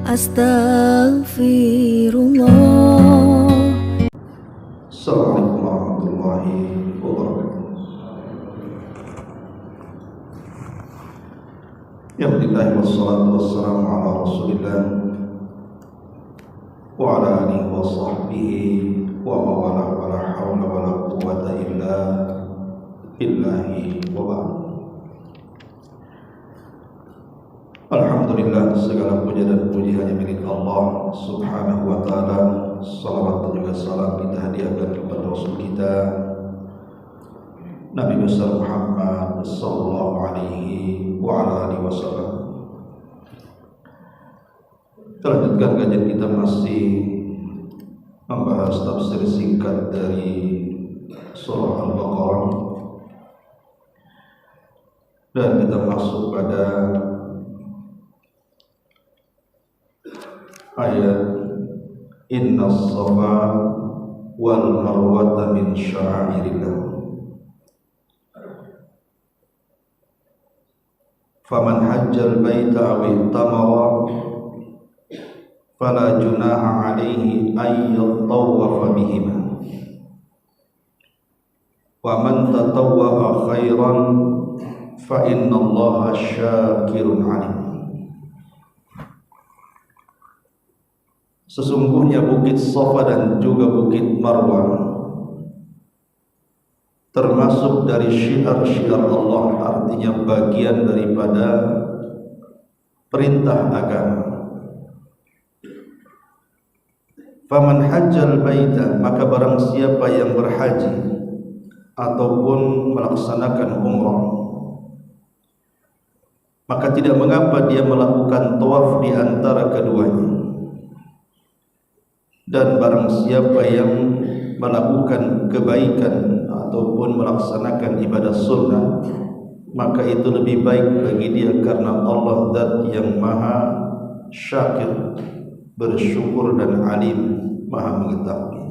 Astaghfirullah. Assalamualaikum warahmatullahi wabarakatuh. Alhamdulillah wassalatu wassalamu ala Rasulillah wa ala alihi wa sahbihi wa mawala wa la hawla wa la quwwata illa billahi wa ba'd. Alhamdulillah, segala puja dan puji hanya milik Allah Subhanahu wa ta'ala. Salawat dan juga salam kita hadiahkan kepada Rasul kita Nabi besar Muhammad sallallahu alaihi wa ala alihi wasallam. Kita lanjutkan kajian kita, masih membahas tafsir singkat dari surah Al-Baqarah, dan kita masuk pada ayat Inna as-safa wal marwata min sya'airillah faman hajjal baita aw i'tamara fala junaha alaihi ay yatawwafa bihima wa man tatawwa'a khairan fa innallaha syakirun alim. Sesungguhnya Bukit Safa dan juga Bukit Marwah termasuk dari syiar-syiar Allah, artinya bagian daripada perintah agama. Faman hajjal baita, maka barang siapa yang berhaji ataupun melaksanakan umrah, maka tidak mengapa dia melakukan tawaf di antara keduanya. Dan barang siapa yang melakukan kebaikan ataupun melaksanakan ibadah sunnah, maka itu lebih baik bagi dia, karena Allah zat yang maha syakir, bersyukur, dan alim, maha mengetahui.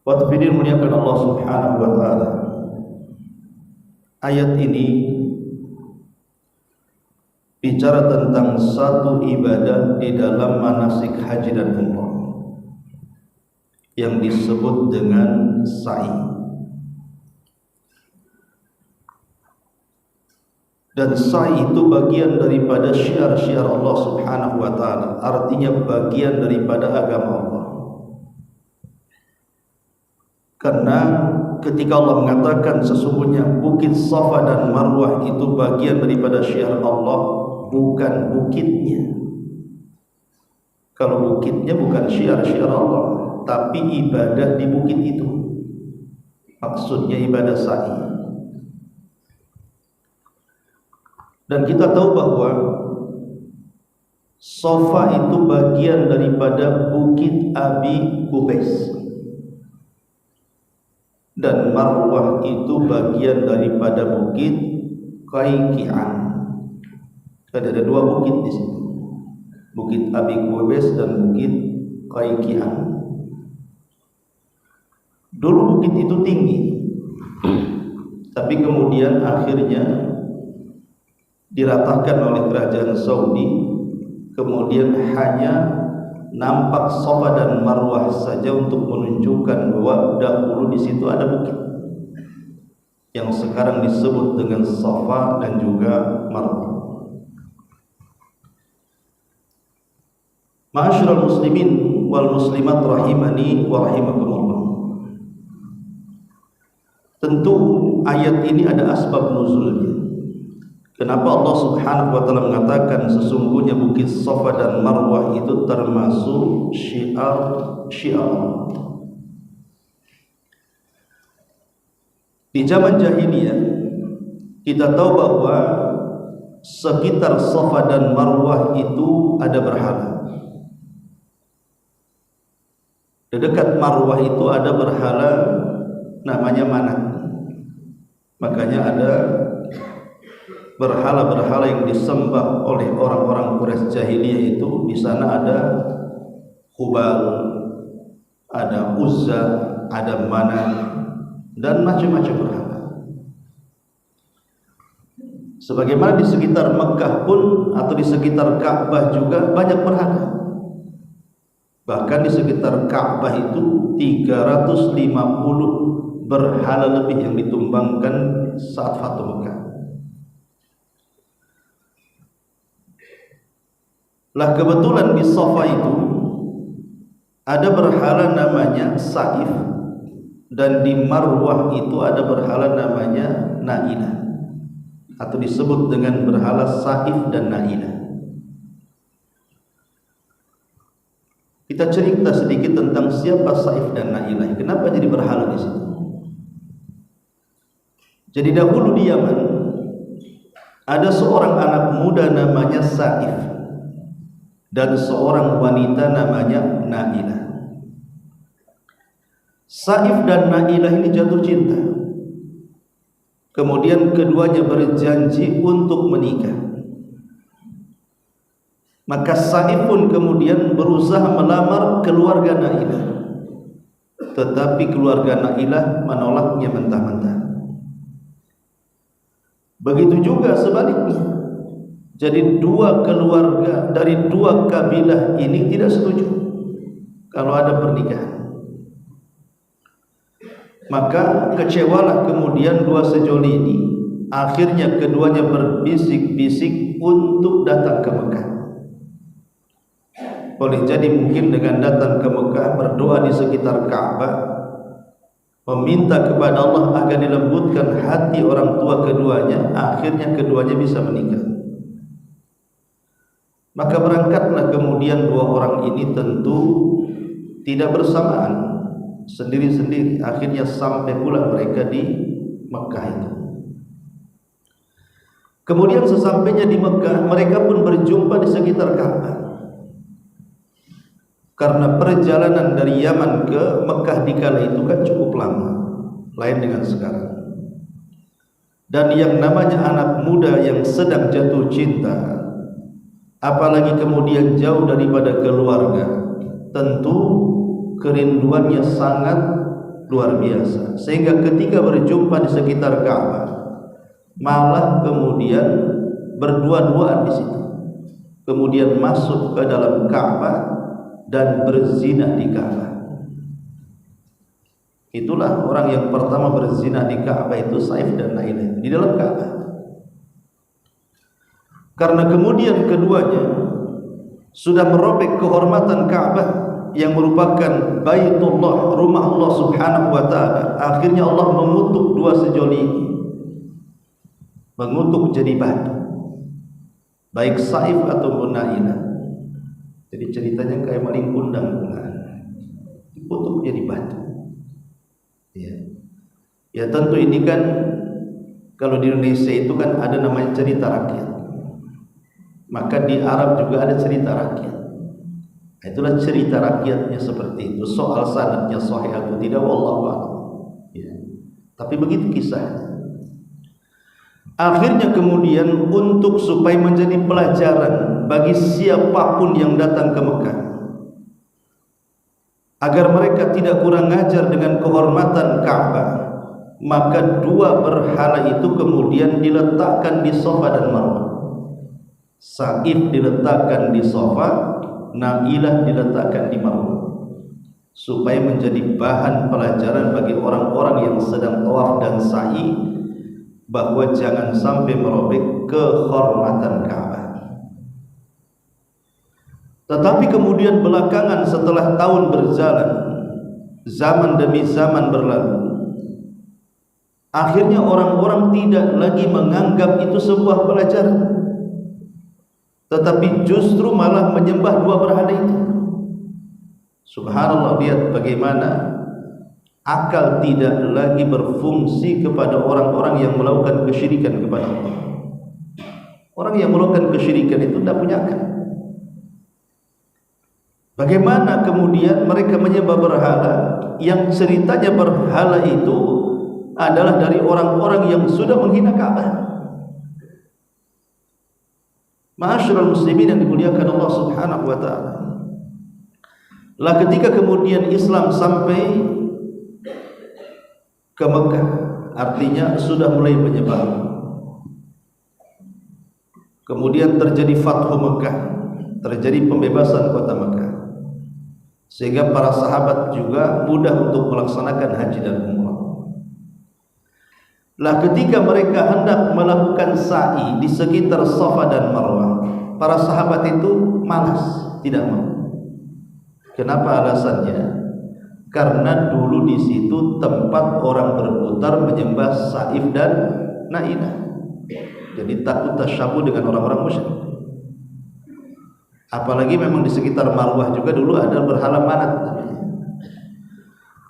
Waktu fidir muliakan Allah Subhanahu wa ta'ala, ayat ini bicara tentang satu ibadah di dalam manasik haji dan umrah yang disebut dengan sa'i. Dan sa'i itu bagian daripada syiar-syiar Allah Subhanahu wa ta'ala, artinya bagian daripada agama Allah. Karena ketika Allah mengatakan sesungguhnya Bukit Safa dan Marwah itu bagian daripada syiar Allah, bukan bukitnya. Kalau bukitnya bukan syiar-syiar Allah, tapi ibadah di bukit itu, maksudnya ibadah sa'i. Dan kita tahu bahwa Safa itu bagian daripada Bukit Abi Qubais, dan Marwah itu bagian daripada Bukit Qayqi'an. Ada dua bukit di situ, Bukit Abi Qubais dan Bukit Qayqi'an. Dulu bukit itu tinggi, tapi kemudian akhirnya diratakan oleh kerajaan Saudi. Kemudian hanya nampak Safa dan Marwah saja untuk menunjukkan bahwa dahulu di situ ada bukit yang sekarang disebut dengan Safa dan juga Marwah. Ma'asyiral muslimin wal muslimat rahimani wa rahimakumullah. Tentu ayat ini ada asbab nuzulnya. Kenapa Allah Subhanahu wa ta'ala mengatakan sesungguhnya Bukit Safa dan Marwah itu termasuk syiar. Di zaman jahiliyah kita tahu bahwa sekitar Safa dan Marwah itu ada berhala. Di dekat Marwah itu ada berhala namanya Manat. Makanya ada berhala-berhala yang disembah oleh orang-orang Quraisy jahiliyah itu. Di sana ada Hubal, ada Uzza, ada Manat, dan macam-macam berhala. Sebagaimana di sekitar Mekah pun atau di sekitar Ka'bah juga banyak berhala. Bahkan di sekitar Ka'bah itu 350 berhala lebih yang ditumbangkan saat Fatu Mekah. Lah kebetulan di Safa itu ada berhala namanya Saif, dan di Marwah itu ada berhala namanya Na'ilah, atau disebut dengan berhala Saif dan Na'ilah. Kita cerita sedikit tentang siapa Saif dan Na'ilah. Kenapa jadi berhala di situ? Jadi dahulu di Yaman ada seorang anak muda namanya Saif dan seorang wanita namanya Na'ilah. Saif dan Na'ilah ini jatuh cinta. Kemudian keduanya berjanji untuk menikah. Maka Saif pun kemudian berusaha melamar keluarga Na'ilah, tetapi keluarga Na'ilah menolaknya mentah-mentah. Begitu juga sebaliknya. Jadi dua keluarga dari dua kabilah ini tidak setuju kalau ada pernikahan. Maka kecewalah kemudian dua sejoli ini. Akhirnya keduanya berbisik-bisik untuk datang ke Mekah. Boleh jadi mungkin dengan datang ke Mekah, berdoa di sekitar Ka'bah, meminta kepada Allah agar dilembutkan hati orang tua keduanya, akhirnya keduanya bisa menikah. Maka berangkatlah kemudian dua orang ini, tentu tidak bersamaan, sendiri-sendiri. Akhirnya sampai pula mereka di Mekah itu. Kemudian sesampainya di Mekah, mereka pun berjumpa di sekitar Ka'bah. Karena perjalanan dari Yaman ke Mekah di kala itu kan cukup lama, lain dengan sekarang. Dan yang namanya anak muda yang sedang jatuh cinta, apalagi kemudian jauh daripada keluarga, tentu kerinduannya sangat luar biasa. Sehingga ketika berjumpa di sekitar Ka'bah, malah kemudian berdua-duaan di situ. Kemudian masuk ke dalam Ka'bah dan berzina di Ka'bah. Itulah orang yang pertama berzina di Ka'bah, itu Saif dan Na'ilah di dalam Ka'bah. Karena kemudian keduanya sudah merobek kehormatan Ka'bah yang merupakan Baitullah, rumah Allah Subhanahu wa taala. Akhirnya Allah mengutuk dua sejoli ini, mengutuk jadi batu, baik Saif ataupun Na'ilah. Jadi ceritanya kayak maling kundang, dikutuk jadi batu. Ya tentu ini kan kalau di Indonesia itu kan ada namanya cerita rakyat. Maka di Arab juga ada cerita rakyat. Itulah cerita rakyatnya seperti itu. Soal sanadnya sahih atau tidak, wallahu a'lam. Tapi begitu kisahnya. Akhirnya kemudian untuk supaya menjadi pelajaran bagi siapapun yang datang ke Mekah, agar mereka tidak kurang ajar dengan kehormatan Ka'bah, maka dua berhala itu kemudian diletakkan di Safa dan Marwah. Saif diletakkan di Safa, Na'ilah diletakkan di Marwah, supaya menjadi bahan pelajaran bagi orang-orang yang sedang tawaf dan sa'i, bahwa jangan sampai merobek kehormatan Ka'bah. Tetapi kemudian belakangan setelah tahun berjalan, zaman demi zaman berlalu, akhirnya orang-orang tidak lagi menganggap itu sebuah pelajaran, tetapi justru malah menyembah dua berhala itu. Subhanallah, lihat bagaimana akal tidak lagi berfungsi kepada orang-orang yang melakukan kesyirikan kepada Allah. Orang yang melakukan kesyirikan itu tidak punya akal. Bagaimana kemudian mereka menyembah berhala yang ceritanya berhala itu adalah dari orang-orang yang sudah menghina Ka'bah. Ma'asyiral muslimin yang dimuliakan Allah Subhanahu wa taala. Lah ketika kemudian Islam sampai ke Mekah, artinya sudah mulai menyebar. kemudian terjadi Fathu Mekah, terjadi pembebasan kota Mekah, sehingga para sahabat juga mudah untuk melaksanakan haji dan umrah. Lah ketika mereka hendak melakukan sa'i di sekitar Safa dan Marwah, para sahabat itu malas, tidak mau. Kenapa alasannya? Karena dulu di situ tempat orang berputar menyembah Saif dan Nailah. Jadi takut tasyabuh dengan orang-orang musyrik. Apalagi memang di sekitar Marwah juga dulu ada berhala Manat.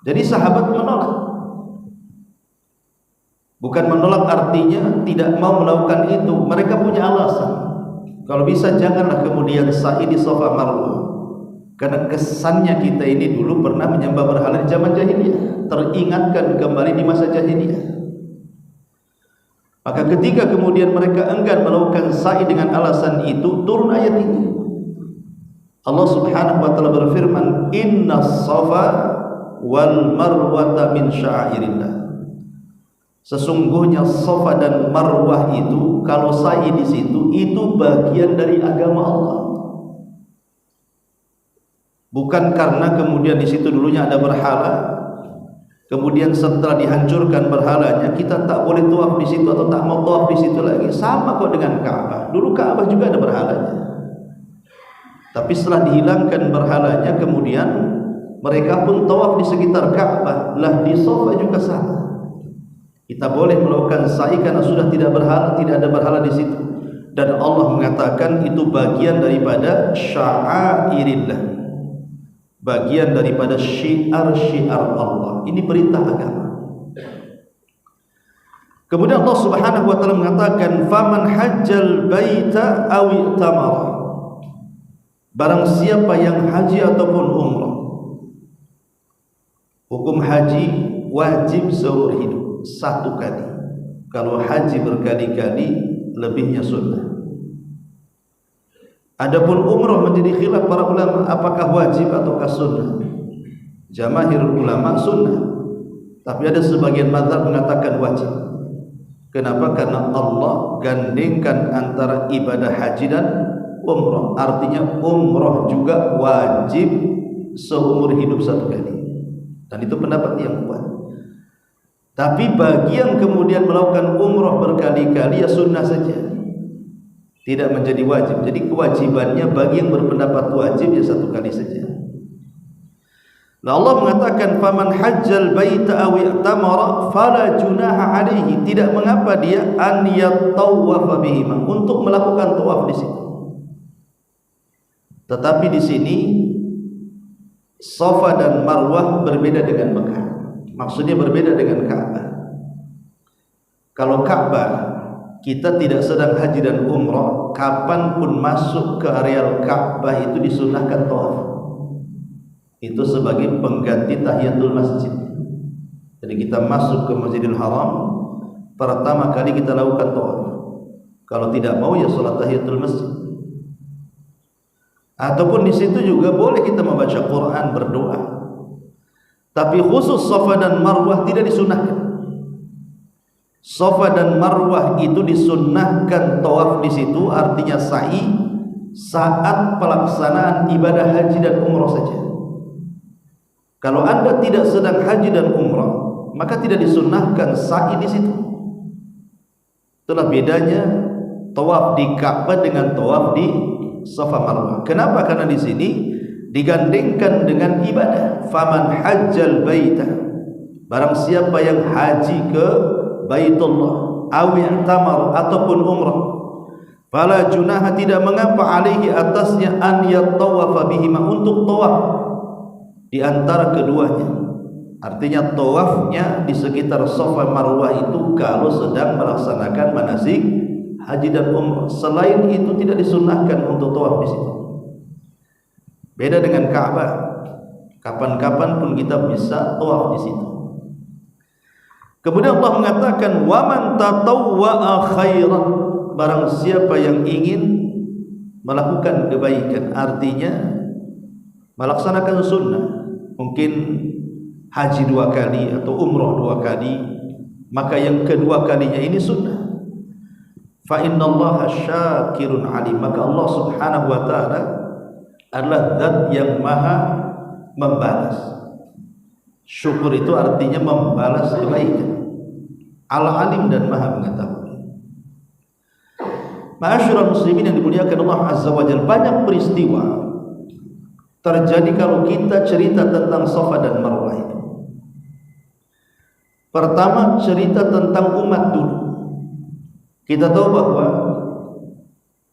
Jadi sahabat menolak. Bukan menolak artinya tidak mau melakukan itu. Mereka punya alasan. Kalau bisa janganlah kemudian sa'i di Safa Marwah. Karena kesannya kita ini dulu pernah menyembah berhala di zaman jahiliyah, teringatkan kembali di masa jahiliyah. Maka ketika kemudian mereka enggan melakukan sa'i dengan alasan itu, turun ayat ini. Allah Subhanahu wa taala berfirman, "Innas Safa wal Marwata min sya'airillah." Sesungguhnya Safa dan Marwah itu, kalau sa'i di situ, itu bagian dari agama Allah. Bukan karena kemudian di situ dulunya ada berhala, kemudian setelah dihancurkan berhalanya kita tak boleh tawaf di situ atau tak mau tawaf di situ lagi. Sama kok dengan Ka'bah. Dulu Ka'bah juga ada berhalanya. Tapi setelah dihilangkan berhalanya, kemudian mereka pun tawaf di sekitar Ka'bah. Lah di Safa juga sama. Kita boleh melakukan sa'i karena sudah tidak ada berhala di situ. Dan Allah mengatakan itu bagian daripada sya'airillah, bagian daripada syiar-syiar Allah. Ini perintah agama. Kemudian Allah Subhanahu wa taala mengatakan, "Faman hajjal baita aw i'tamara." Barang siapa yang haji ataupun umrah. Hukum haji wajib seumur hidup, satu kali. Kalau haji berkali-kali, lebihnya sunnah. Adapun umrah menjadi khilaf para ulama, apakah wajib ataukah sunnah? Jamaahirul ulama sunnah, tapi ada sebagian mazhab mengatakan wajib. Kenapa? Karena Allah gandengkan antara ibadah haji dan umrah. Artinya umrah juga wajib seumur hidup satu kali. Dan itu pendapat yang kuat. Tapi bagi yang kemudian melakukan umrah berkali-kali, ya sunnah saja, tidak menjadi wajib. Jadi kewajibannya bagi yang berpendapat wajib ya satu kali saja. Nah, Allah mengatakan faman hajjal baita aw i'tamara fala junaha alaihi, tidak mengapa dia an yatawafa bihima, untuk melakukan tawaf di situ. Tetapi di sini Safa dan Marwah berbeda dengan Mekah. Maksudnya berbeda dengan Ka'bah. Kalau Ka'bah kita tidak sedang haji dan umrah, kapanpun masuk ke areal Ka'bah itu disunahkan tawaf. Itu sebagai pengganti tahiyatul masjid. Jadi kita masuk ke Masjidil Haram, pertama kali kita lakukan tawaf. Kalau tidak mau ya salat tahiyatul masjid. Ataupun di situ juga boleh kita membaca Quran, berdoa. Tapi khusus Safa dan Marwah tidak disunahkan. Safa dan Marwah itu disunnahkan tawaf di situ, artinya sa'i, saat pelaksanaan ibadah haji dan umrah saja. Kalau Anda tidak sedang haji dan umrah, maka tidak disunnahkan sa'i di situ. Itulah bedanya tawaf di Ka'bah dengan tawaf di Safa Marwah. Kenapa? Karena di sini digandengkan dengan ibadah. Faman hajjal baita, barang siapa yang haji ke Baitullah, aw i'tamar ataupun umrah, fala junaha, tidak mengapa alaihi atasnya an yatawafa bihima, untuk tawaf di antara keduanya. Artinya tawafnya di sekitar Safa Marwah itu kalau sedang melaksanakan manasik haji dan umrah. Selain itu tidak disunahkan untuk tawaf di situ. Beda dengan Ka'bah. Kapan-kapan pun kita bisa tawaf di situ. Kemudian Allah mengatakan waman tatawwa'a khairan, barang siapa yang ingin melakukan kebaikan, artinya melaksanakan sunnah, mungkin haji 2 kali atau umrah 2 kali, maka yang kedua kalinya ini sunnah. fa innallaha syakirun alim. Maka Allah Subhanahu wa taala adalah zat yang maha membalas. Syukur itu artinya membalas kebaikan. Al-alim dan maha mengetahui. Ma'asyiral muslimin yang dimuliakan Allah Azza wa Jalla, banyak peristiwa terjadi kalau kita cerita tentang Safa dan Marwah itu. Pertama, cerita tentang umat dulu. Kita tahu bahwa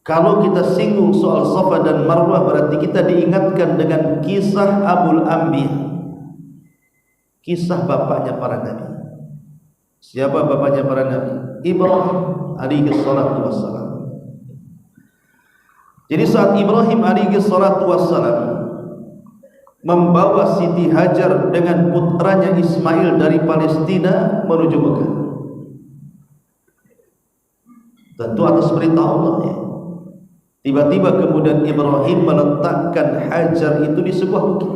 kalau kita singgung soal Safa dan Marwah berarti kita diingatkan dengan kisah Abul Anbiya, kisah bapaknya para nabi. Siapa bapaknya para nabi? Ibrahim alaihi salatu wassalam. Jadi saat Ibrahim alaihi salatu wassalam membawa Siti Hajar dengan putranya Ismail dari Palestina menuju Mekah, tentu atas perintah Allah ya. Tiba-tiba kemudian Ibrahim meletakkan Hajar itu di sebuah bukit,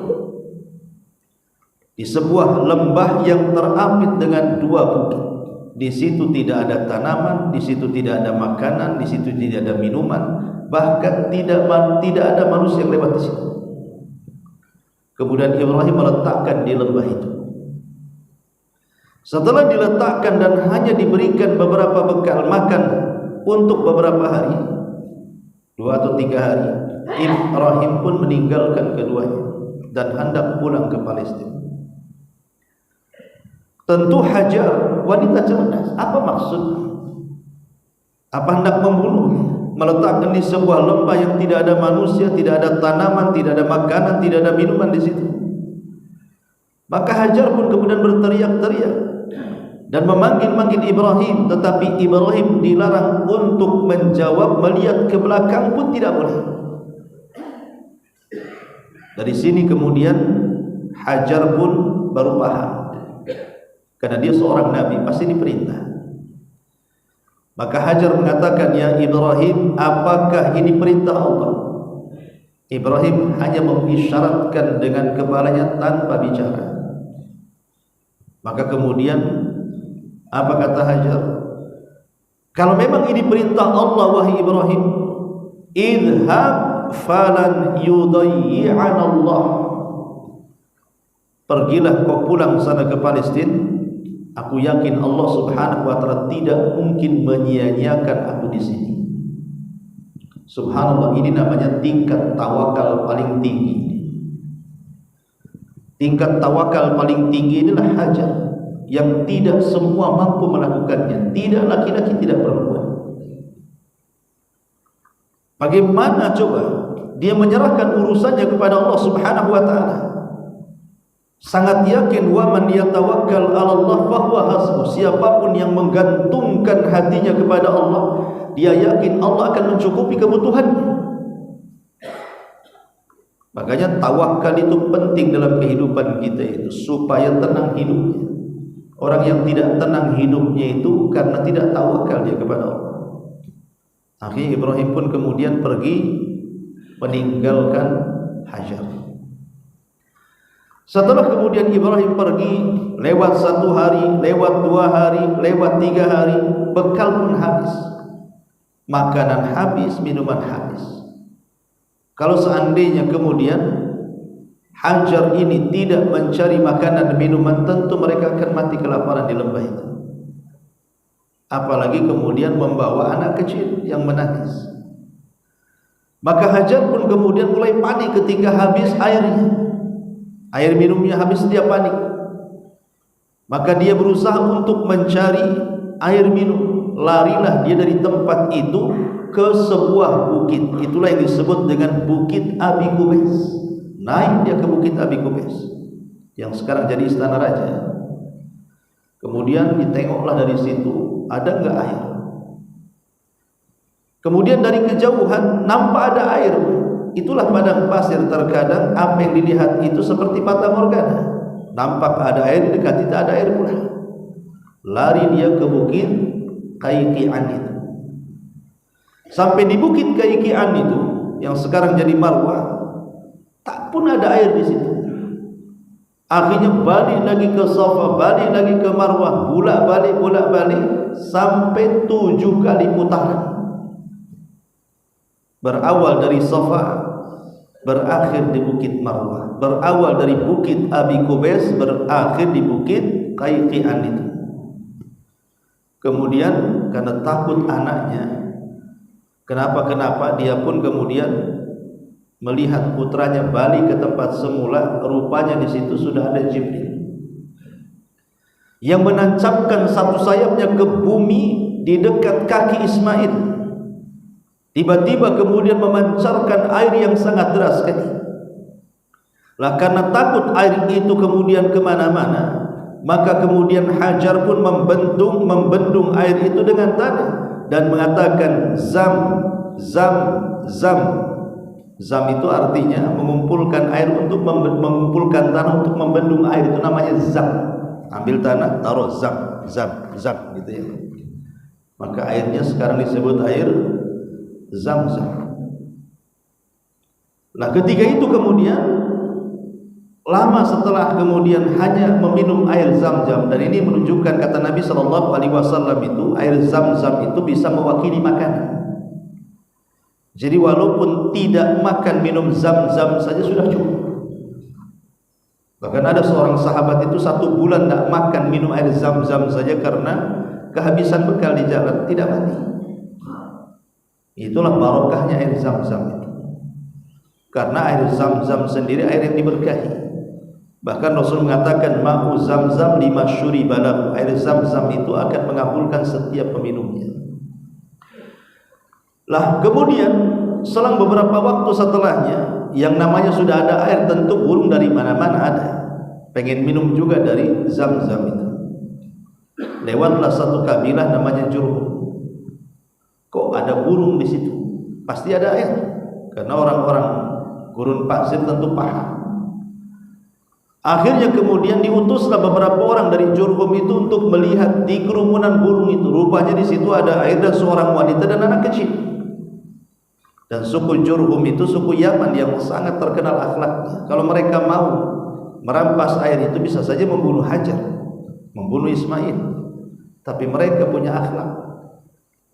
di sebuah lembah yang terapit dengan dua bukit. Di situ tidak ada tanaman, di situ tidak ada makanan, di situ tidak ada minuman, bahkan tidak ada manusia yang lewat di situ. Kemudian Ibrahim meletakkan di lembah itu. Setelah diletakkan dan hanya diberikan beberapa bekal makan untuk beberapa hari, 2 atau 3 hari, Ibrahim pun meninggalkan keduanya dan hendak pulang ke Palestina. Tentu Hajar wanita cerdas. Apa maksudnya? Apa hendak membunuhnya? Meletakkan di sebuah lembah yang tidak ada manusia, tidak ada tanaman, tidak ada makanan, tidak ada minuman di situ. Maka Hajar pun kemudian berteriak-teriak dan memanggil-manggil Ibrahim, tetapi Ibrahim dilarang untuk menjawab, melihat ke belakang pun tidak boleh. Dari sini kemudian Hajar pun baru paham, karena dia seorang nabi, pasti diperintah. Maka Hajar mengatakan, ya Ibrahim, apakah ini perintah Allah? Ibrahim hanya mengisyaratkan dengan kepalanya tanpa bicara. Maka kemudian apa kata Hajar? Kalau memang ini perintah Allah, wahai Ibrahim, idhab falan yudayyi'an Allah. Pergilah kau pulang sana ke Palestina. Aku yakin Allah Subhanahu wa taala tidak mungkin menyia-nyiakan aku di sini. Subhanallah, ini namanya tingkat tawakal paling tinggi. Tingkat tawakal paling tinggi inilah Hajar, yang tidak semua mampu melakukannya, tidak laki-laki, tidak perempuan. Bagaimana coba dia menyerahkan urusannya kepada Allah Subhanahu wa taala? Sangat yakin, wa man yatawakkal 'ala Allah fa huwa hasbuh. Siapapun yang menggantungkan hatinya kepada Allah, dia yakin Allah akan mencukupi kebutuhannya. Makanya tawakal itu penting dalam kehidupan kita itu, supaya tenang hidupnya. Orang yang tidak tenang hidupnya itu karena tidak tawakal dia kepada Allah. Akhirnya Ibrahim pun kemudian pergi meninggalkan Hajar. Setelah kemudian Ibrahim pergi, lewat 1 hari, lewat 2 hari, lewat 3 hari, bekal pun habis, makanan habis, minuman habis. Kalau seandainya kemudian Hajar ini tidak mencari makanan dan minuman, tentu mereka akan mati kelaparan di lembah itu. Apalagi kemudian membawa anak kecil yang menangis. Maka Hajar pun kemudian mulai panik ketika habis airnya. Air minumnya habis, dia panik. Maka dia berusaha untuk mencari air minum. Larilah dia dari tempat itu ke sebuah bukit. Itulah yang disebut dengan Bukit Abi Qubais. Naik dia ke Bukit Abi Qubais, yang sekarang jadi istana raja. Kemudian ditengoklah dari situ, ada enggak air. Kemudian dari kejauhan nampak ada air. Itulah padang pasir. Terkadang apa yang dilihat itu seperti fata morgana. Nampak ada air, dekat tidak ada air pula. Lari dia ke Bukit Qayqi'an itu. Sampai di Bukit Qayqi'an itu, yang sekarang jadi Marwah, tak pun ada air di situ. Akhirnya balik lagi ke Safa, balik lagi ke Marwah, bolak-balik sampai 7 kali putaran. berawal dari Safa, berakhir di Bukit Marwah, berawal dari Bukit Abi Qubais, berakhir di Bukit Qayqi'an itu. Kemudian karena takut anaknya, kenapa dia pun kemudian melihat putranya balik ke tempat semula. Rupanya di situ sudah ada Jibril yang menancapkan satu sayapnya ke bumi di dekat kaki Ismail. Tiba-tiba kemudian memancarkan air yang sangat deras sekali. Lah karena takut air itu kemudian kemana-mana, maka kemudian Hajar pun membendung air itu dengan tanah dan mengatakan zam, zam, zam. Zam itu artinya mengumpulkan air untuk mengumpulkan tanah untuk membendung air, itu namanya zam. Ambil tanah, taruh zam, zam, zam gitu ya. Maka airnya sekarang disebut air Zam-Zam. Nah ketika itu kemudian lama setelah kemudian hanya meminum air Zam-Zam, dan ini menunjukkan kata Nabi SAW itu air Zam-Zam itu bisa mewakili makanan. Jadi walaupun tidak makan minum Zam-Zam saja sudah cukup. Bahkan ada seorang sahabat itu 1 bulan tidak makan minum air Zam-Zam saja karena kehabisan bekal di jalan, tidak mati. Itulah barokahnya air Zam-Zam itu. Karena air Zam-Zam sendiri air yang diberkahi. Bahkan Rasul mengatakan ma'u Zam-Zam lima syuriba lahu. Air Zam-Zam itu akan mengabulkan setiap peminumnya. Lah kemudian selang beberapa waktu setelahnya, yang namanya sudah ada air, tentu burung dari mana-mana ada, pengen minum juga dari Zam-Zam itu. Lewatlah satu kabilah namanya Jurhum. Kok ada burung di situ? Pasti ada air. Karena orang-orang gurun pasir tentu paham. Akhirnya kemudian diutuslah beberapa orang dari Jurhum itu untuk melihat di kerumunan burung itu. Rupanya di situ ada air dan seorang wanita dan anak kecil. Dan suku Jurhum itu suku Yaman yang sangat terkenal akhlaknya. Kalau mereka mau merampas air itu bisa saja membunuh Hajar, membunuh Ismail. Tapi mereka punya akhlak.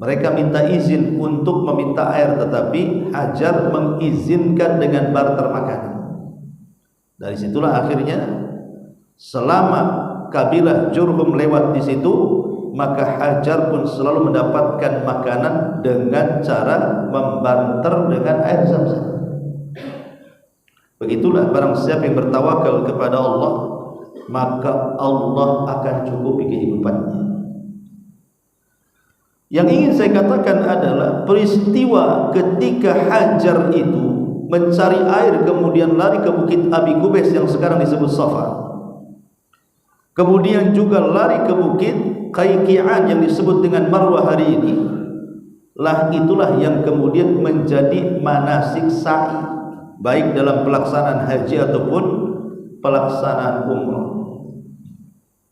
Mereka minta izin untuk meminta air, tetapi Hajar mengizinkan dengan barter makanan. Dari situlah akhirnya selama kabilah Jurhum lewat di situ, maka Hajar pun selalu mendapatkan makanan dengan cara membarter dengan air Zam-Zam. Begitulah barang siapa yang bertawakal kepada Allah, maka Allah akan cukupi kehidupannya. Yang ingin saya katakan adalah peristiwa ketika Hajar itu mencari air kemudian lari ke Bukit Abi Qubais yang sekarang disebut Safa, kemudian juga lari ke Bukit Qayqi'an yang disebut dengan Marwah hari ini, lah itulah yang kemudian menjadi manasik sa'i, baik dalam pelaksanaan haji ataupun pelaksanaan umrah.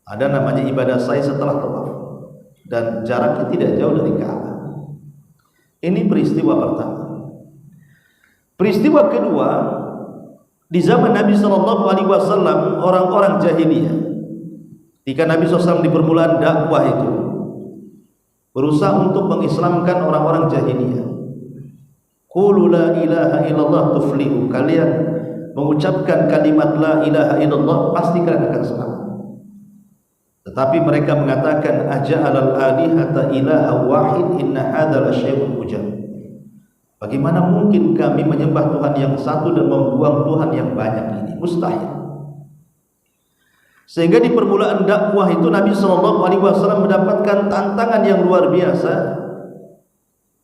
Ada namanya ibadah sa'i setelah tawaf, dan jaraknya tidak jauh dari Ka'bah. Ini peristiwa pertama. Peristiwa kedua, di zaman Nabi SAW, orang-orang jahiliyah, ketika Nabi SAW di permulaan dakwah itu berusaha untuk mengislamkan orang-orang jahiliyah. Qulu la ilaha illallah tuflihu. Kalian mengucapkan kalimat la ilaha illallah, pasti kalian akan selamat. Tetapi mereka mengatakan aja'alal alihata ilaha wahid inna hadzal syai'un ujab. Bagaimana mungkin kami menyembah Tuhan yang satu dan membuang Tuhan yang banyak ini? Mustahil. Sehingga di permulaan dakwah itu Nabi SAW mendapatkan tantangan yang luar biasa.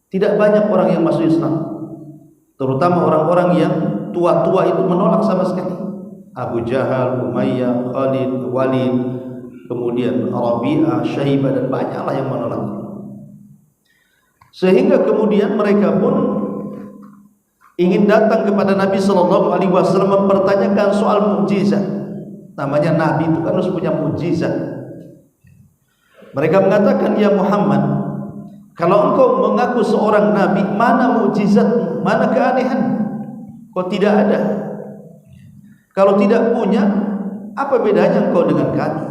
Tidak banyak orang yang masuk Islam, terutama orang-orang yang tua-tua itu menolak sama sekali. Abu Jahal, Umayyah, Khalid, Walid, kemudian Rabi'ah, Syaibah, dan banyaklah yang menolak. Sehingga kemudian mereka pun ingin datang kepada Nabi SAW mempertanyakan soal mukjizat. Namanya Nabi itu kan harus punya mukjizat. Mereka mengatakan, ya Muhammad, kalau engkau mengaku seorang Nabi, mana mukjizatmu, mana keanehan? Kok tidak ada? Kalau tidak punya, apa bedanya engkau dengan kami?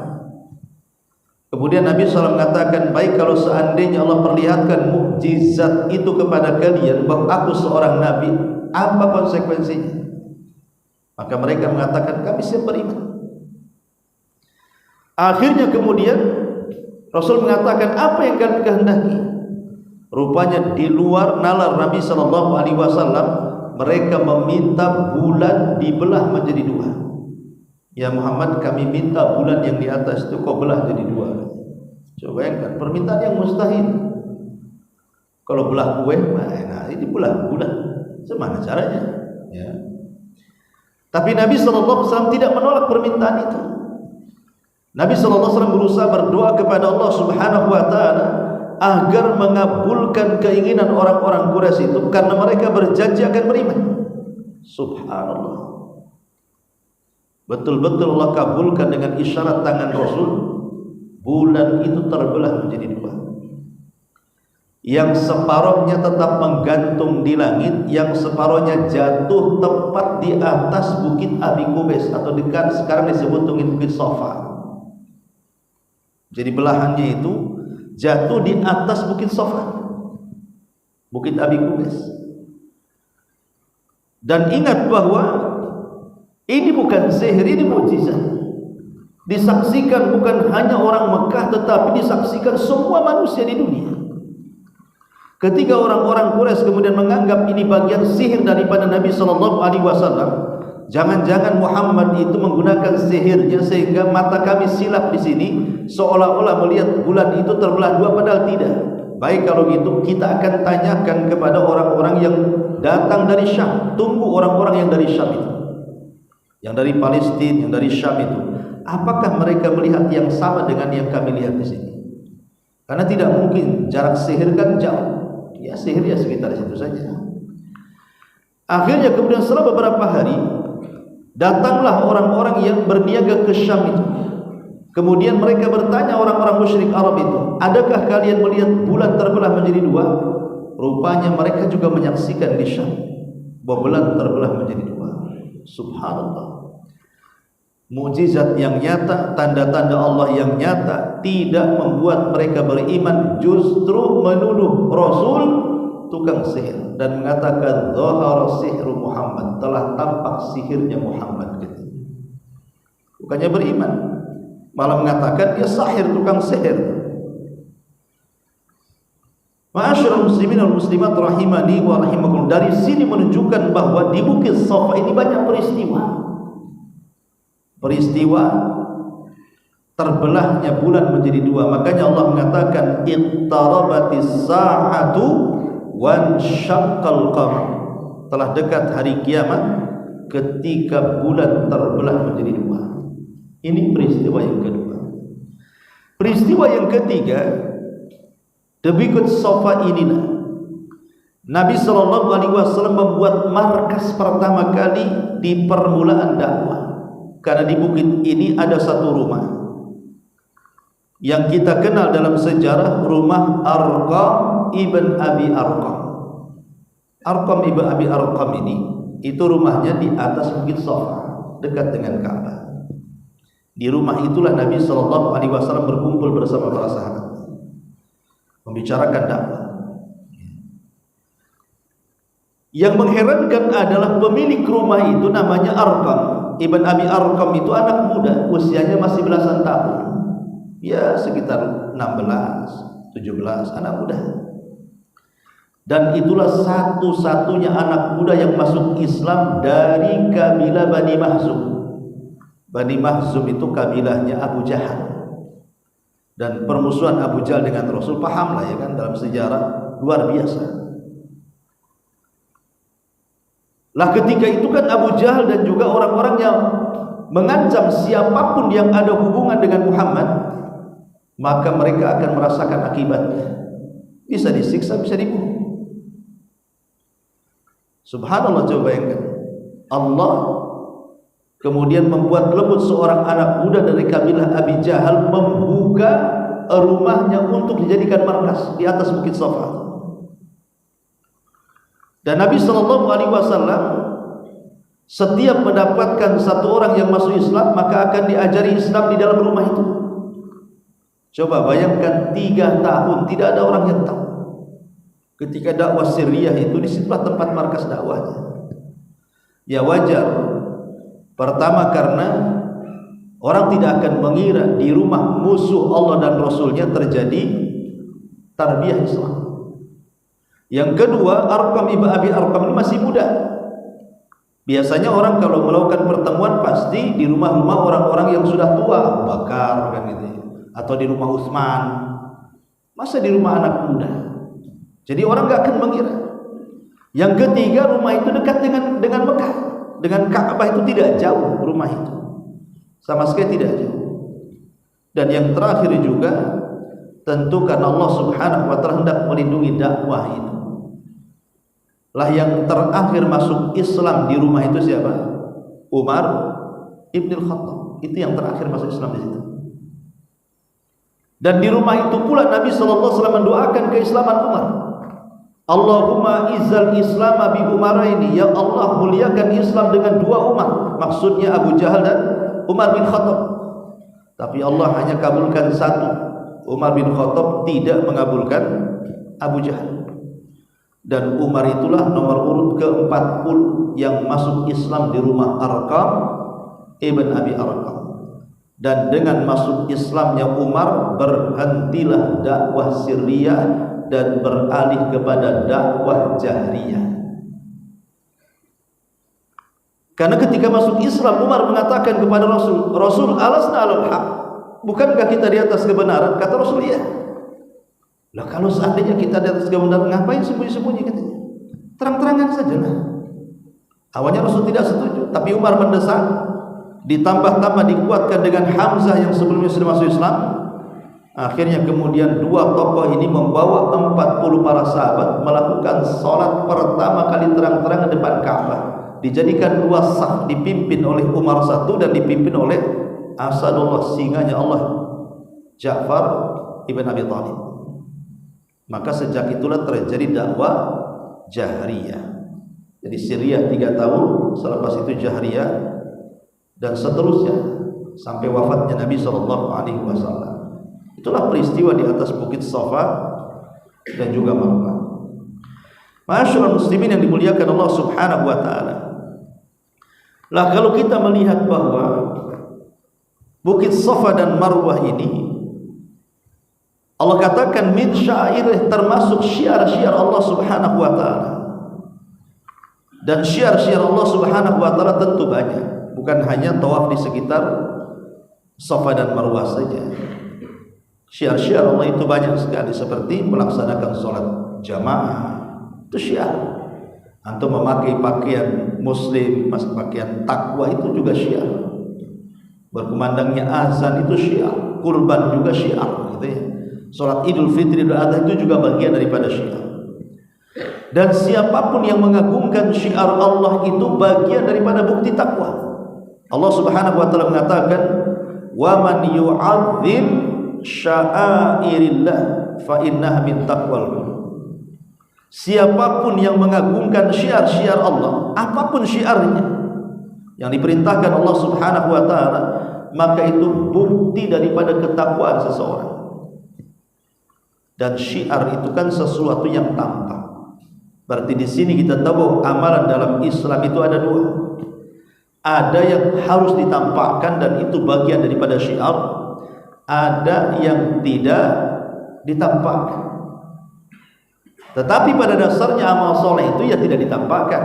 Kemudian Nabi SAW mengatakan, baik kalau seandainya Allah perlihatkan mukjizat itu kepada kalian bahwa aku seorang nabi, apa konsekuensinya? Maka mereka mengatakan, kami siap beriman. Akhirnya kemudian Rasul mengatakan, apa yang kalian kehendaki? Rupanya di luar nalar Nabi SAW, mereka meminta bulan dibelah menjadi dua. Ya Muhammad, kami minta bulan yang di atas itu kau belah jadi dua. Coba bayangkan, permintaan yang mustahil. Kalau belah kue, nah ini belah bulan, gimana caranya? Ya. Tapi Nabi SAW tidak menolak permintaan itu. Nabi SAW berusaha berdoa kepada Allah Subhanahu Wa Taala agar mengabulkan keinginan orang-orang Quraisy itu, karena mereka berjanji akan beriman. Subhanallah. Betul-betul Allah kabulkan dengan isyarat tangan Rasul. Bulan itu terbelah menjadi dua. Yang separuhnya tetap menggantung di langit, yang separuhnya jatuh tepat di atas bukit Abi Qubais, atau dekat sekarang disebut bukit Safa. Jadi belahannya itu jatuh di atas bukit Safa, bukit Abi Qubais. Dan ingat bahwa ini bukan sihir, ini mukjizat. Disaksikan bukan hanya orang Mekah, tetapi disaksikan semua manusia di dunia. Ketika orang-orang Quraisy kemudian menganggap ini bagian sihir daripada Nabi SAW, jangan-jangan Muhammad itu menggunakan sihirnya sehingga mata kami silap di sini, seolah-olah melihat bulan itu terbelah dua, padahal tidak. Baik kalau gitu, kita akan tanyakan kepada orang-orang yang datang dari Syam. Tunggu orang-orang yang dari Syam itu, yang dari Palestina, yang dari Syam itu, apakah mereka melihat yang sama dengan yang kami lihat di sini? Karena tidak mungkin, jarak sihir kan jauh. Ya sihir ya sekitar situ saja. Akhirnya kemudian setelah beberapa hari, datanglah orang-orang yang berniaga ke Syam itu. Kemudian mereka bertanya orang-orang musyrik Arab itu, adakah kalian melihat bulan terbelah menjadi dua? Rupanya mereka juga menyaksikan di Syam bahwa bulan terbelah menjadi dua. Subhanallah. Mukjizat yang nyata, tanda-tanda Allah yang nyata tidak membuat mereka beriman, justru menuduh Rasul tukang sihir dan mengatakan zahara sihru Muhammad, telah tampak sihirnya Muhammad gitu. Bukannya beriman, malah mengatakan dia sahir, tukang sihir. Ma'asyiral muslimin wal muslimat rahimani wa rahimakumullah. Dari sini menunjukkan bahwa di Bukit Safa ini banyak peristiwa terbelahnya bulan menjadi dua. Makanya Allah mengatakan iqtarabatis sa'atu wan syaqqal qamar, telah dekat hari kiamat ketika bulan terbelah menjadi dua. Ini peristiwa yang kedua. Peristiwa yang ketiga, di Bukit Safa inilah Nabi SAW membuat markas pertama kali di permulaan dakwah. Karena di bukit ini ada satu rumah yang kita kenal dalam sejarah, rumah Arqam ibn Abi Arqam. Arqam ibn Abi Arqam ini, itu rumahnya di atas Bukit Safa, dekat dengan Ka'bah. Di rumah itulah Nabi SAW berkumpul bersama para sahabat, membicarakan dakwah. Yang mengherankan adalah pemilik rumah itu namanya Arqam Ibn Abi Arqam. Itu anak muda, usianya masih belasan tahun, ya sekitar 16, 17, anak muda. Dan itulah satu-satunya anak muda yang masuk Islam dari kabilah Bani Mahzum. Bani Mahzum itu kabilahnya Abu Jahal. Dan permusuhan Abu Jahal dengan Rasul, paham lah ya kan, dalam sejarah luar biasa. Lah ketika itu kan Abu Jahal dan juga orang-orang yang mengancam siapapun yang ada hubungan dengan Muhammad, maka mereka akan merasakan akibatnya. Bisa disiksa, bisa dibunuh. Subhanallah, coba bayangkan. Allah kemudian membuat lembut seorang anak muda dari kabilah Abi Jahal membuka rumahnya untuk dijadikan markas di atas Bukit Safa. Dan Nabi SAW setiap mendapatkan satu orang yang masuk Islam, maka akan diajari Islam di dalam rumah itu. Coba bayangkan 3 tahun tidak ada orang yang tahu. Ketika dakwah Siriyah itu disitulah tempat markas dakwahnya. Ya wajar. Pertama karena orang tidak akan mengira di rumah musuh Allah dan Rasulnya terjadi tarbiyah Islam. Yang kedua, Arqam ibn Abi Arqam ini masih muda. Biasanya orang kalau melakukan pertemuan pasti di rumah-rumah orang-orang yang sudah tua, Bakar kan gitu, atau di rumah Utsman. Masa di rumah anak muda? Jadi orang nggak akan mengira. Yang ketiga, rumah itu dekat dengan Mekah, dengan Ka'bah, itu tidak jauh rumah itu, sama sekali tidak jauh. Dan yang terakhir juga, tentu karena Allah Subhanahu wa taala hendak melindungi dakwah itu. Lah yang terakhir masuk Islam di rumah itu siapa? Umar ibn al-Khattab. Itu yang terakhir masuk Islam di situ. Dan di rumah itu pula Nabi sallallahu alaihi wasallam mendoakan keislaman Umar. Allahumma izzal Islam bi Umaraini, ya Allah muliakan Islam dengan 2 Umar. Maksudnya Abu Jahal dan Umar bin Khattab. Tapi Allah hanya kabulkan 1. Umar bin Khattab tidak mengabulkan Abu Jahal. Dan Umar itulah nomor urut ke-40 yang masuk Islam di rumah Arqam ibn Abi Arqam. Dan dengan masuk Islamnya Umar, berhentilah dakwah Sirriyah dan beralih kepada dakwah Jahriyah. Karena ketika masuk Islam, Umar mengatakan kepada Rasul, Rasul, alasna alal haq, bukankah kita di atas kebenaran? Kata Rasul, iya. Lah kalau seandainya kita di atas kebenaran, ngapain sembunyi-sembunyi katanya? Terang-terangan saja lah. Awalnya Rasul tidak setuju, tapi Umar mendesak, ditambah-tambah dikuatkan dengan Hamzah yang sebelumnya sudah masuk Islam. Akhirnya kemudian 2 tokoh ini membawa 40 para sahabat melakukan sholat pertama kali terang-terangan depan Ka'bah. Dijadikan 2 saf, dipimpin oleh Umar 1 dan dipimpin oleh Asadullah, singanya Allah, Ja'far ibn Abi Thalib. Maka sejak itulah terjadi dakwah Jahriyah. Jadi Siriyah 3 tahun, selepas itu Jahriyah, dan seterusnya sampai wafatnya Nabi SAW. Itulah peristiwa di atas Bukit Safa dan juga Marwah. Ma'asyiral muslimin yang dimuliakan Allah Subhanahu wa taala. Lah kalau kita melihat bahwa Bukit Safa dan Marwah ini Allah katakan min syairih, termasuk syiar-syiar Allah Subhanahu wa taala. Dan syiar-syiar Allah Subhanahu wa taala tentu banyak, bukan hanya tawaf di sekitar Safa dan Marwah saja. Syiar-syiar Allah itu banyak sekali, seperti melaksanakan sholat jamaah, itu syiar. Antum memakai pakaian muslim, pakaian takwa, itu juga syiar. Berkumandangnya azan itu syiar, kurban juga syiar, gitu ya. Sholat Idul Fitri, Idul Adha itu juga bagian daripada syiar. Dan siapapun yang mengagungkan syiar Allah itu bagian daripada bukti takwa. Allah Subhanahu wa taala mengatakan, "Wa man yu'azzim sya'airillah fa innaha min taqwal qulub." Siapapun yang mengagungkan syiar-syiar Allah, apapun syiarnya yang diperintahkan Allah Subhanahu wa taala, maka itu bukti daripada ketakwaan seseorang. Dan syiar itu kan sesuatu yang tampak. Berarti di sini kita tahu amalan dalam Islam itu ada 2. Ada yang harus ditampakkan dan itu bagian daripada syiar. Ada yang tidak ditampakkan. Tetapi pada dasarnya amal soleh itu ya tidak ditampakkan.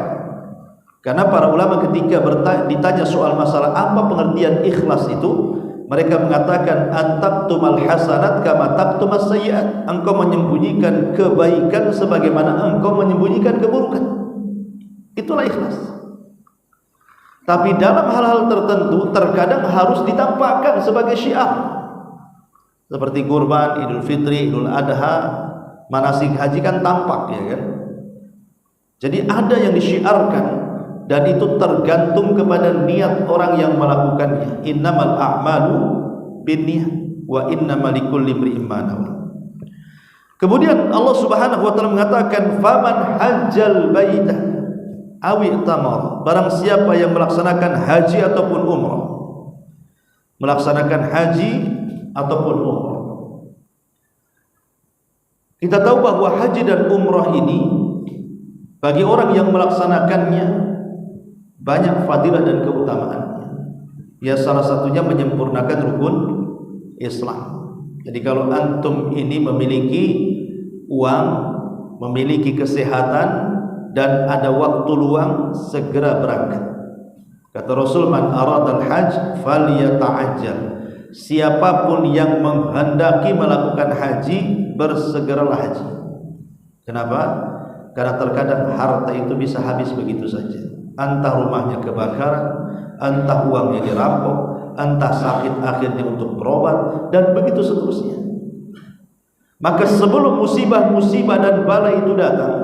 Karena para ulama ketika ditanya soal masalah apa pengertian ikhlas itu, mereka mengatakan antaktumal hasanat kama taktumas sayyi'at. Engkau menyembunyikan kebaikan sebagaimana engkau menyembunyikan keburukan. Itulah ikhlas. Tapi dalam hal-hal tertentu terkadang harus ditampakkan sebagai syiar. Seperti kurban, Idul Fitri, Idul Adha, manasik haji kan tampak, ya kan? Jadi ada yang disyiarkan dan itu tergantung kepada niat orang yang melakukannya. Innamal a'malu binniyat wa innamal likulli imri'in ma nawa. Kemudian Allah Subhanahu wa taala mengatakan, "Faman hajjal baita aw i'tamara." Barang siapa yang melaksanakan haji ataupun umrah. Melaksanakan haji ataupun umrah. Kita tahu bahwa haji dan umrah ini bagi orang yang melaksanakannya banyak fadilah dan keutamaannya. Ya, salah satunya menyempurnakan rukun Islam. Jadi kalau antum ini memiliki uang, memiliki kesehatan dan ada waktu luang, segera berangkat. Kata Rasul, man aradal hajj falyata'ajjal. Siapapun yang menghendaki melakukan haji, bersegeralah haji. Kenapa? Karena terkadang harta itu bisa habis begitu saja. Entah rumahnya kebakaran, entah uangnya dirampok, entah sakit akhirnya untuk berobat, dan begitu seterusnya. Maka sebelum musibah-musibah dan bala itu datang,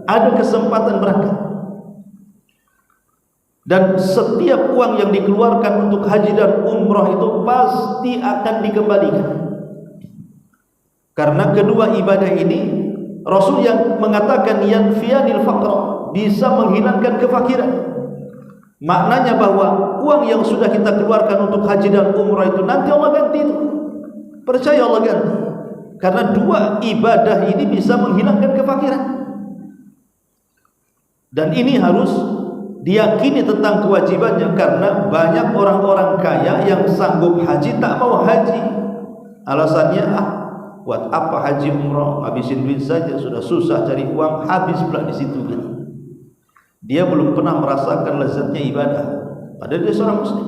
ada kesempatan berangkat. Dan setiap uang yang dikeluarkan untuk haji dan umrah itu pasti akan dikembalikan. Karena kedua ibadah ini Rasul yang mengatakan yanfiyanil faqra, bisa menghilangkan kefakiran. Maknanya bahwa uang yang sudah kita keluarkan untuk haji dan umrah itu nanti Allah ganti itu. Percaya Allah ganti. Karena dua ibadah ini bisa menghilangkan kefakiran. Dan ini harus diyakini tentang kewajibannya, karena banyak orang-orang kaya yang sanggup haji tak mau haji. Alasannya, buat apa haji umrah, habisin duit saja, sudah susah cari uang, habis pula di situ gitu. Dia belum pernah merasakan lezatnya ibadah, padahal dia seorang muslim.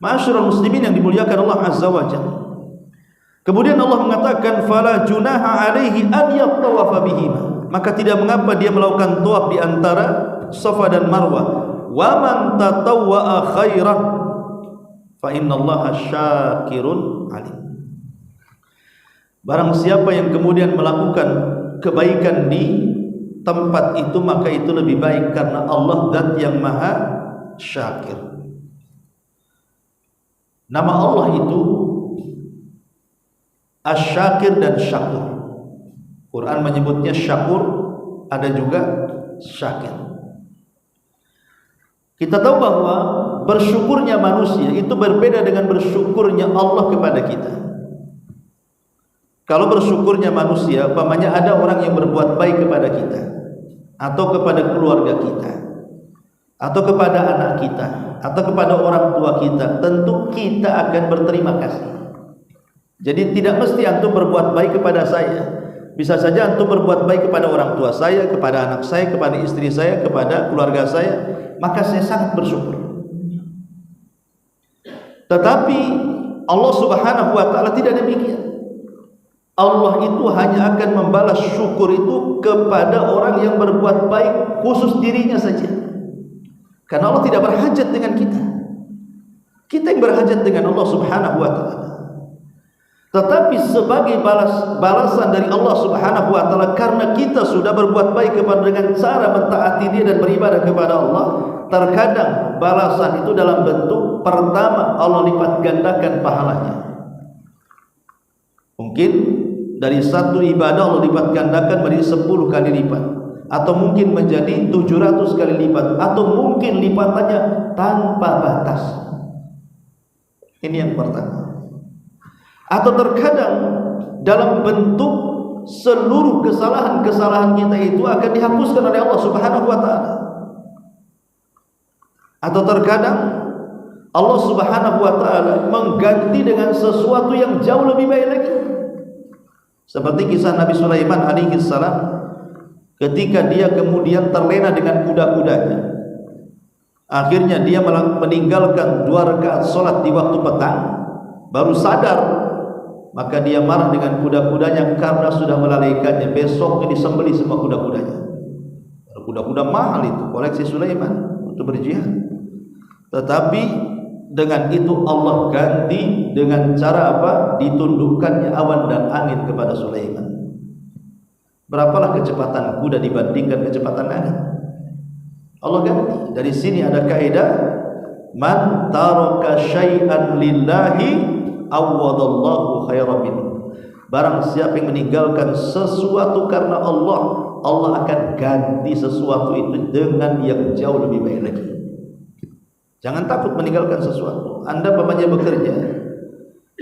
Ma'asyiral muslimin yang dimuliakan Allah Azza wa Jalla. Kemudian Allah mengatakan fala junaha alaihi an yattawafa bihima, maka tidak mengapa dia melakukan tawaf di antara Safa dan Marwah. Wa man tatawwa'a khairan fa innallaha syakirun alim. Barang siapa yang kemudian melakukan kebaikan di tempat itu, maka itu lebih baik, karena Allah zat yang maha syakir. Nama Allah itu Asy-Syakir dan Syakur. Quran menyebutnya Syakur, ada juga Syakir. Kita tahu bahwa bersyukurnya manusia itu berbeda dengan bersyukurnya Allah kepada kita. Kalau bersyukurnya manusia, umpamanya ada orang yang berbuat baik kepada kita, atau kepada keluarga kita, atau kepada anak kita, atau kepada orang tua kita, tentu kita akan berterima kasih. Jadi tidak mesti antum berbuat baik kepada saya. Bisa saja antum berbuat baik kepada orang tua saya, kepada anak saya, kepada istri saya, kepada keluarga saya, maka saya sangat bersyukur. Tetapi Allah Subhanahu wa taala tidak demikian. Allah itu hanya akan membalas syukur itu kepada orang yang berbuat baik khusus dirinya saja. Karena Allah tidak berhajat dengan kita. Kita yang berhajat dengan Allah Subhanahu wa taala. Tetapi sebagai balasan dari Allah Subhanahu wa taala, karena kita sudah berbuat baik kepada dengan cara mentaati Dia dan beribadah kepada Allah, terkadang balasan itu dalam bentuk pertama Allah lipat gandakan pahalanya. Mungkin dari satu ibadah Allah lipat gandakan menjadi 10 kali lipat, atau mungkin menjadi 700 kali lipat, atau mungkin lipatannya tanpa batas. Ini yang pertama. Atau terkadang dalam bentuk seluruh kesalahan-kesalahan kita itu akan dihapuskan oleh Allah Subhanahu wa taala. Atau terkadang Allah Subhanahu wa taala mengganti dengan sesuatu yang jauh lebih baik lagi. Seperti kisah Nabi Sulaiman alaihi salam, ketika dia kemudian terlena dengan kuda-kudanya, akhirnya dia meninggalkan 2 rakaat salat di waktu petang, baru sadar. Maka dia marah dengan kuda-kudanya karena sudah melalaikannya. Besoknya disembelih semua kuda-kudanya. Kuda-kuda mahal itu, koleksi Sulaiman untuk berjihad. Tetapi dengan itu Allah ganti dengan cara apa? Ditundukkannya awan dan angin kepada Sulaiman. Berapalah kecepatan kuda dibandingkan kecepatan angin? Allah ganti. Dari sini ada kaidah, man taraka syai'an lillahi awadallahu khairan minhu. Barang siapa yang meninggalkan sesuatu karena Allah, Allah akan ganti sesuatu itu dengan yang jauh lebih baik lagi. Jangan takut meninggalkan sesuatu. Anda umpamanya bekerja,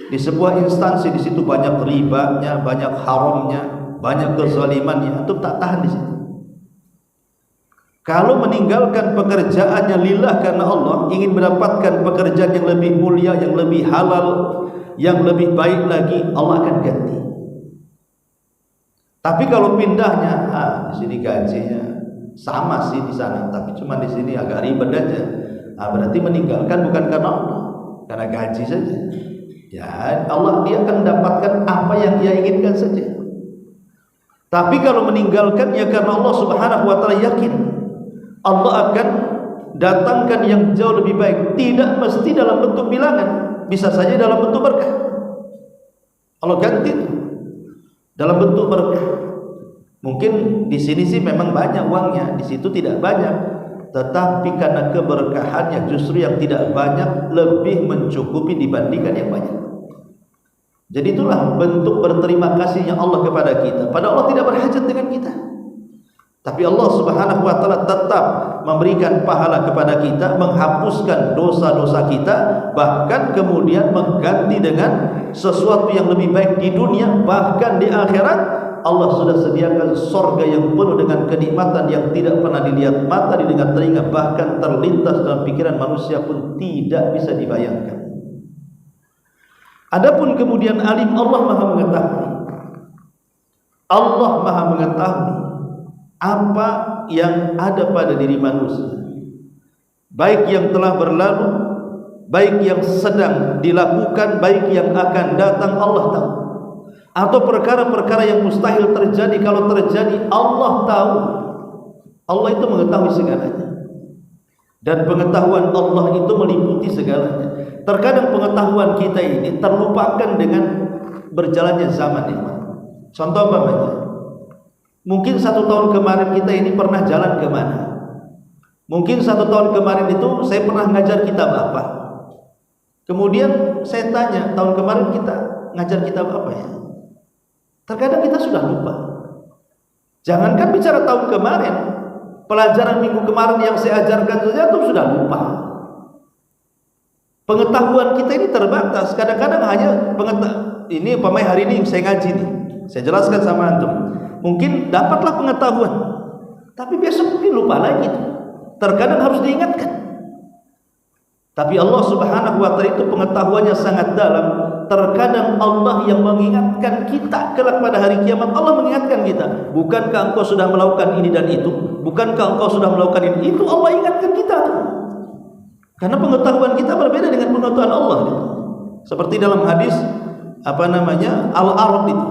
Di sebuah instansi di situ banyak ribanya, banyak haramnya, banyak kezalimannya, antum tak tahan di situ. Kalau meninggalkan pekerjaannya lillah karena Allah, ingin mendapatkan pekerjaan yang lebih mulia, yang lebih halal, yang lebih baik lagi, Allah akan ganti. Tapi kalau pindahnya, di sini gajinya sama sih di sana, tapi cuma di sini agak ribet aja. Berarti meninggalkan bukan karena Allah, karena gaji saja. Ya, Allah dia akan mendapatkan apa yang dia inginkan saja. Tapi kalau meninggalkan ya karena Allah Subhanahu wa taala yakin Allah akan datangkan yang jauh lebih baik, tidak mesti dalam bentuk bilangan, bisa saja dalam bentuk berkah. Allah ganti dalam bentuk berkah. Mungkin di sini sih memang banyak uangnya, di situ tidak banyak, tetapi karena keberkahannya justru yang tidak banyak lebih mencukupi dibandingkan yang banyak. Jadi itulah bentuk berterima kasihnya Allah kepada kita. Padahal Allah tidak berhajat dengan kita, tapi Allah Subhanahu wa taala tetap memberikan pahala kepada kita, menghapuskan dosa-dosa kita, bahkan kemudian mengganti dengan sesuatu yang lebih baik di dunia. Bahkan di akhirat Allah sudah sediakan surga yang penuh dengan kenikmatan yang tidak pernah dilihat mata, didengar telinga, bahkan terlintas dalam pikiran manusia pun tidak bisa dibayangkan. Adapun kemudian alim, Allah Maha mengetahui. Allah Maha mengetahui apa yang ada pada diri manusia, baik yang telah berlalu, baik yang sedang dilakukan, baik yang akan datang, Allah tahu. Atau perkara-perkara yang mustahil terjadi, kalau terjadi Allah tahu. Allah itu mengetahui segalanya, dan pengetahuan Allah itu meliputi segalanya. Terkadang pengetahuan kita ini terlupakan dengan berjalannya zaman ini. Contoh umpamanya, mungkin 1 tahun kemarin kita ini pernah jalan kemana? Mungkin 1 tahun kemarin itu saya pernah ngajar kitab apa? Kemudian saya tanya, tahun kemarin kita ngajar kitab apa ya? Terkadang kita sudah lupa. Jangankan bicara tahun kemarin, pelajaran minggu kemarin yang saya ajarkan saja itu sudah lupa. Pengetahuan kita ini terbatas. Kadang-kadang hanya ini umpamanya hari ini saya ngaji nih, saya jelaskan sama antum, mungkin dapatlah pengetahuan, tapi besok mungkin lupa lagi. Terkadang harus diingatkan. Tapi Allah Subhanahu wa taala itu pengetahuannya sangat dalam. Terkadang Allah yang mengingatkan kita kelak pada hari kiamat. Allah mengingatkan kita, bukankah engkau sudah melakukan ini dan itu? Bukankah engkau sudah melakukan ini? Itu Allah ingatkan kita. Karena pengetahuan kita berbeda dengan pengetahuan Allah. Seperti dalam hadis Al-Arad itu,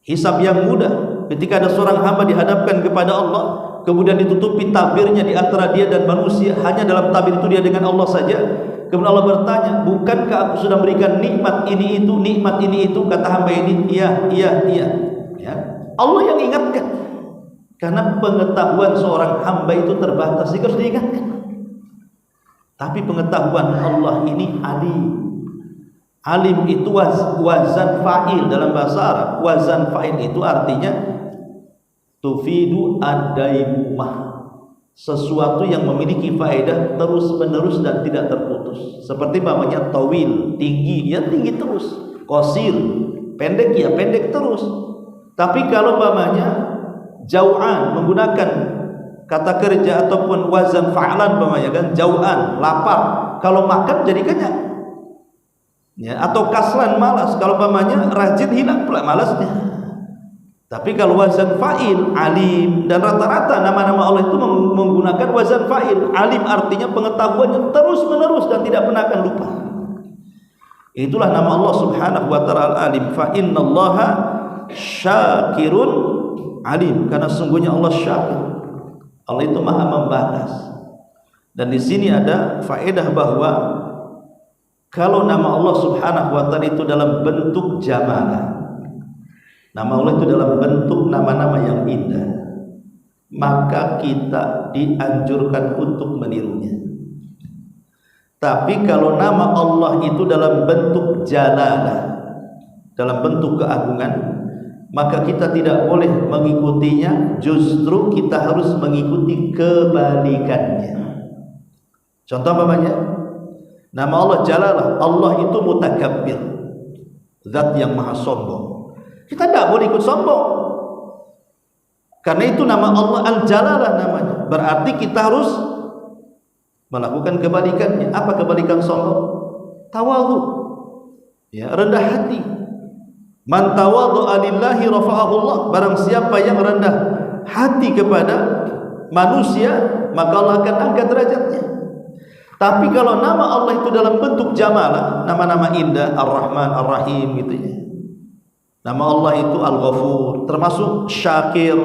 hisab yang mudah. Ketika ada seorang hamba dihadapkan kepada Allah, kemudian ditutupi tabirnya di antara dia dan manusia, hanya dalam tabir itu dia dengan Allah saja. Kemudian Allah bertanya, bukankah aku sudah berikan nikmat ini itu, nikmat ini itu? Kata hamba ini, iya. Ya. Allah yang ingatkan. Karena pengetahuan seorang hamba itu terbatas, jika harus diingatkan. Tapi pengetahuan Allah ini alim. Alim itu wazan fa'il dalam bahasa Arab. Wazan fa'il itu artinya tufidu ad-daimumah, sesuatu yang memiliki faedah terus menerus dan tidak terputus. Seperti namanya tawil, tinggi, ya tinggi terus. Qasir, pendek, ya pendek terus. Tapi kalau namanya jau'an, menggunakan kata kerja ataupun wazan fa'lan namanya kan, jau'an, lapar, kalau makan jadi kenyang. Ya, atau kaslan, malas, kalau namanya rajin, hilang pula malasnya. Tapi kalau wazan fa'il, alim, dan rata-rata nama-nama Allah itu menggunakan wazan fa'il. Alim artinya pengetahuannya terus menerus dan tidak pernah akan lupa. Itulah nama Allah Subhanahu wa ta'ala al-alim. Fa innallaha syakirun alim, karena sungguhnya Allah syakir. Allah itu maha membalas. Dan di sini ada faedah bahwa kalau nama Allah Subhanahu wa ta'ala itu dalam bentuk jamalah, nama Allah itu dalam bentuk nama-nama yang indah, maka kita dianjurkan untuk menirunya. Tapi kalau nama Allah itu dalam bentuk jalalah, dalam bentuk keagungan, maka kita tidak boleh mengikutinya, justru kita harus mengikuti kebalikannya. Contoh apa banyak? Nama Allah Jalalah. Allah itu mutakabbir, zat yang maha sombong. Kita tidak boleh ikut sombong, karena itu nama Allah Al-Jalalah namanya. Berarti kita harus melakukan kebalikannya. Apa kebalikan sombong? Tawadhu, ya, rendah hati. Man tawadhu'a lillahi rafa'ahu Allah. Barang siapa yang rendah hati kepada manusia, maka Allah akan angkat derajatnya. Tapi kalau nama Allah itu dalam bentuk jamalah, nama-nama indah, Ar-Rahman, Ar-Rahim gitu ya. Nama Allah itu Al-Ghafur, termasuk Syakir.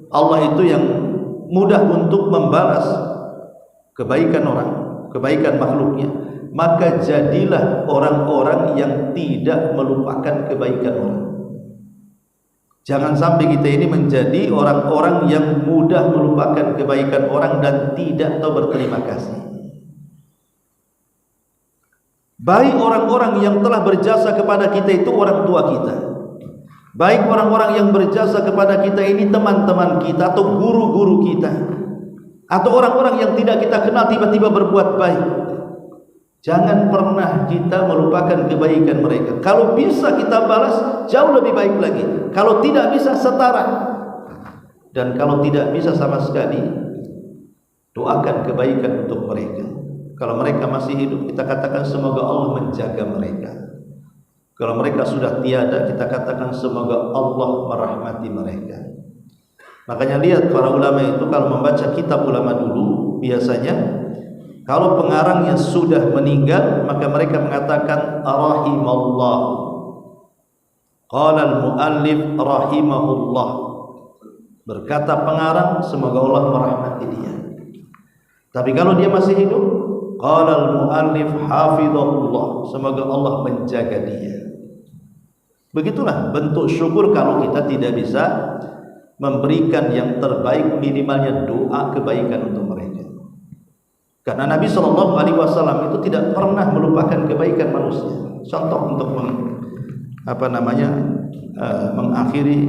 Allah itu yang mudah untuk membalas kebaikan orang, kebaikan makhluknya. Maka jadilah orang-orang yang tidak melupakan kebaikan orang. Jangan sampai kita ini menjadi orang-orang yang mudah melupakan kebaikan orang dan tidak tahu berterima kasih. Baik orang-orang yang telah berjasa kepada kita itu orang tua kita, baik orang-orang yang berjasa kepada kita ini teman-teman kita atau guru-guru kita, atau orang-orang yang tidak kita kenal tiba-tiba berbuat baik. Jangan pernah kita melupakan kebaikan mereka. Kalau bisa kita balas jauh lebih baik lagi. Kalau tidak bisa setara. Dan kalau tidak bisa sama sekali, doakan kebaikan untuk mereka. Kalau mereka masih hidup, kita katakan semoga Allah menjaga mereka. Kalau mereka sudah tiada, kita katakan semoga Allah merahmati mereka. Makanya lihat para ulama itu kalau membaca kitab ulama dulu, biasanya kalau pengarangnya sudah meninggal, maka mereka mengatakan rahimallah. Qala al-muallif rahimahullah. Berkata pengarang, semoga Allah merahmati dia. Tapi kalau dia masih hidup, qala al-muallif hafizahullah. Semoga Allah menjaga dia. Begitulah bentuk syukur kalau kita tidak bisa memberikan yang terbaik, minimalnya doa kebaikan untuk mereka. Karena Nabi SAW itu tidak pernah melupakan kebaikan manusia. Contoh untuk mengakhiri